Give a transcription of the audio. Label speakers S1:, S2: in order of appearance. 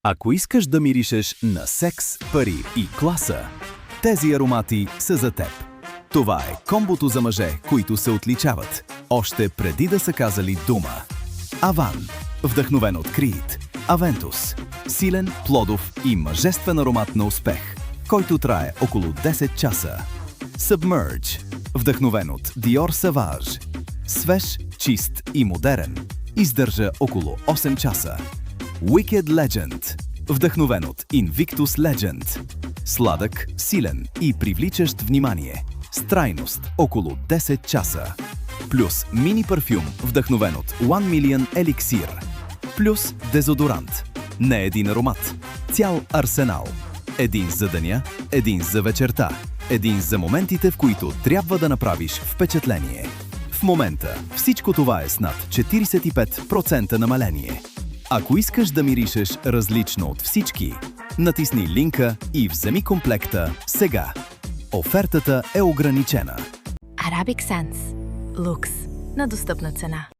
S1: Ако искаш да миришеш на секс, пари и класа, тези аромати са за теб. Това е комбото за мъже, които се отличават, още преди да са казали дума. Аван, вдъхновен от Creed. Авентус, силен, плодов и мъжествен аромат на успех, който трае около 10 часа. Submerge, вдъхновен от Dior Sauvage. Свеж, чист и модерен. Издържа около 8 часа. Wicked Legend, вдъхновен от Invictus Legend. Сладък, силен и привличащ внимание. С трайност около 10 часа. Плюс мини парфюм, вдъхновен от One Million Elixir. Плюс дезодорант. Не един аромат. Цял арсенал. Един за деня, един за вечерта. Един за моментите, в които трябва да направиш впечатление. В момента всичко това е с над 45% намаление. Ако искаш да миришеш различно от всички, натисни линка и вземи комплекта сега. Офертата е ограничена.
S2: Arabic Sense. Лукс на достъпна цена.